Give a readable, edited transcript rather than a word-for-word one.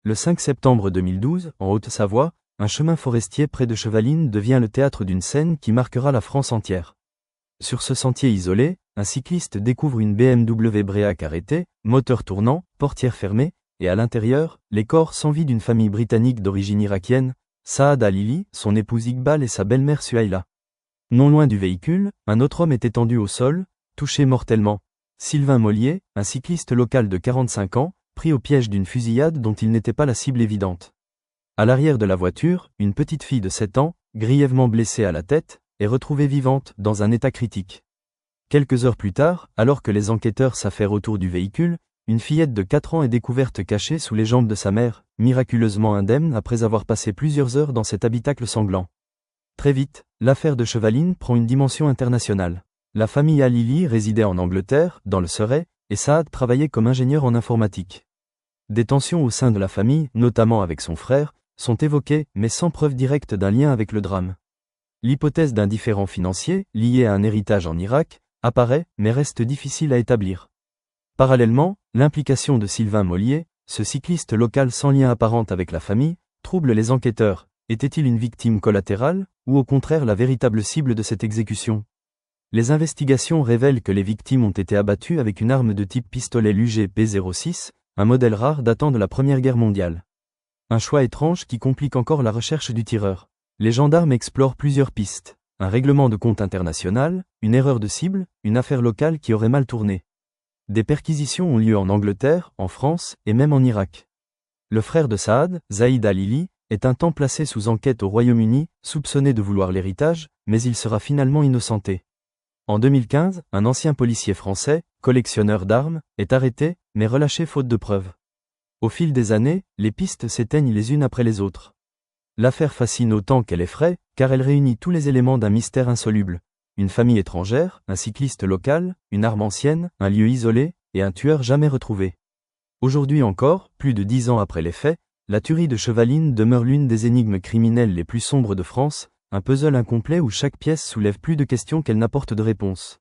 Le 5 septembre 2012, en Haute-Savoie, un chemin forestier près de Chevaline devient le théâtre d'une scène qui marquera la France entière. Sur ce sentier isolé, un cycliste découvre une BMW Break arrêtée, moteur tournant, portière fermée, et à l'intérieur, les corps sans vie d'une famille britannique d'origine irakienne, Saad Al-Hili, son épouse Iqbal et sa belle-mère Suhaila. Non loin du véhicule, un autre homme est étendu au sol, touché mortellement. Sylvain Mollier, un cycliste local de 45 ans, pris au piège d'une fusillade dont il n'était pas la cible évidente. À l'arrière de la voiture, une petite fille de 7 ans, grièvement blessée à la tête, est retrouvée vivante, dans un état critique. Quelques heures plus tard, alors que les enquêteurs s'affairent autour du véhicule, une fillette de 4 ans est découverte cachée sous les jambes de sa mère, miraculeusement indemne après avoir passé plusieurs heures dans cet habitacle sanglant. Très vite, l'affaire de Chevaline prend une dimension internationale. La famille Al-Hili résidait en Angleterre, dans le Surrey, et Saad travaillait comme ingénieur en informatique. Des tensions au sein de la famille, notamment avec son frère, sont évoquées, mais sans preuve directe d'un lien avec le drame. L'hypothèse d'un différend financier, lié à un héritage en Irak, apparaît, mais reste difficile à établir. Parallèlement, l'implication de Sylvain Mollier, ce cycliste local sans lien apparent avec la famille, trouble les enquêteurs. Était-il une victime collatérale, ou au contraire la véritable cible de cette exécution? Les investigations révèlent que les victimes ont été abattues avec une arme de type pistolet Luger P06, un modèle rare datant de la Première Guerre mondiale. Un choix étrange qui complique encore la recherche du tireur. Les gendarmes explorent plusieurs pistes. Un règlement de compte international, une erreur de cible, une affaire locale qui aurait mal tourné. Des perquisitions ont lieu en Angleterre, en France, et même en Irak. Le frère de Saad, Zaïd Al-Hili, est un temps placé sous enquête au Royaume-Uni, soupçonné de vouloir l'héritage, mais il sera finalement innocenté. En 2015, un ancien policier français, collectionneur d'armes, est arrêté, mais relâché faute de preuves. Au fil des années, les pistes s'éteignent les unes après les autres. L'affaire fascine autant qu'elle effraie, car elle réunit tous les éléments d'un mystère insoluble. Une famille étrangère, un cycliste local, une arme ancienne, un lieu isolé, et un tueur jamais retrouvé. Aujourd'hui encore, plus de 10 ans après les faits, la tuerie de Chevaline demeure l'une des énigmes criminelles les plus sombres de France, un puzzle incomplet où chaque pièce soulève plus de questions qu'elle n'apporte de réponses.